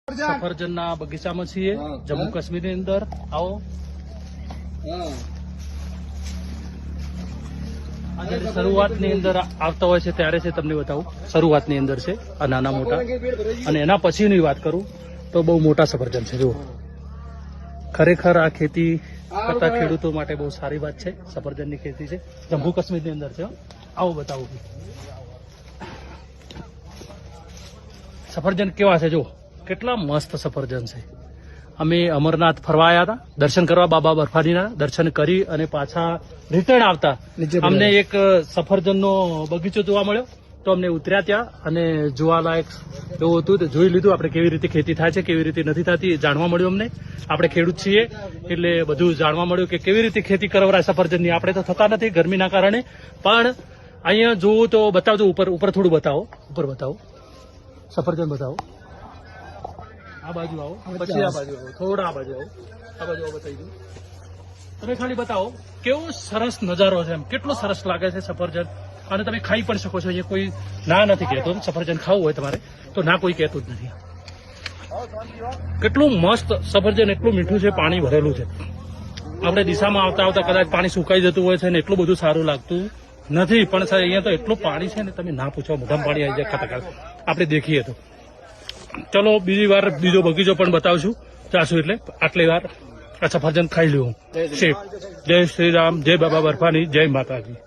સફરજનના બગીચામાં છીએ જમ્મુ કાશ્મીરની અંદર. આવો આજે શરૂઆતની અંદર આવતા હોય છે ત્યારે છે તમને બતાવું. શરૂઆતની અંદર છે આ નાના મોટા, અને એના પછીની વાત કરું તો બહુ મોટા સફરજન છે. જુઓ, ખરેખર આ ખેતી કરતા ખેડૂતો માટે બહુ સારી વાત છે. સફરજનની ખેતી છે જમ્મુ કાશ્મીરની અંદર છે. આવો બતાવું સફરજન કેવા છે. જો કેટલા મસ્ત સફરજન છે. અમે અમરનાથ ફરવા આવ્યા હતા, દર્શન કરવા બાબા બર્ફાનીના દર્શન કરી અને પાછા રિટર્ન આવતા અમને એક સફરજનનો બગીચો જોવા મળ્યો. તો અમને ઉતર્યા ત્યાં અને જોવાલાયક એવું હતું. જોઈ લીધું આપણે કેવી રીતે ખેતી થાય છે, કેવી રીતે નથી થતી, જાણવા મળ્યું અમને. આપણે ખેડૂત છીએ એટલે બધું જાણવા મળ્યું કે કેવી રીતે ખેતી કરવરાય સફરજનની. આપણે તો થતા નથી ગરમીના કારણે, પણ અહીંયા જોવું તો બતાવજો. ઉપર થોડું બતાવો, ઉપર બતાવો, સફરજન બતાવો. આ બાજુ આવો, પછી આ બાજુ આવો, થોડા આ બાજુ આવો, આ બાજુ આવો, બતાવી દઉં. તમે ખાલી બતાવો કેવો સરસ નજારો છે. એમ કેટલો સરસ લાગે છે સફરજન. અને તમે ખાઈ પણ શકો છો. અહીંયા કોઈ ના નથી કહેતો. સફરજન ખાવું હોય તમારે તો ના કોઈ કહેતું જ નથી. કેટલું મસ્ત સફરજન, એટલું મીઠું છે, પાણી ભરેલું છે. આપણે દિશામાં આવતા આવતા કદાચ પાણી સુકાઈ જતું હોય છે ને એટલું બધું સારું લાગતું નથી, પણ અહીંયા તો એટલું પાણી છે ને તમે ના પૂછો. મોઢામાં પાણી આવી જાય ખતરનાક આપણે દેખીએ તો. ચલો બીજી વાર બીજો બગીચો પણ બતાવશું જાશું. એટલે આટલી વાર આ સફરજન ખાઈ લઉં. શેખ જય શ્રી રામ, જય બાબા બર્ફાની, જય માતાજી.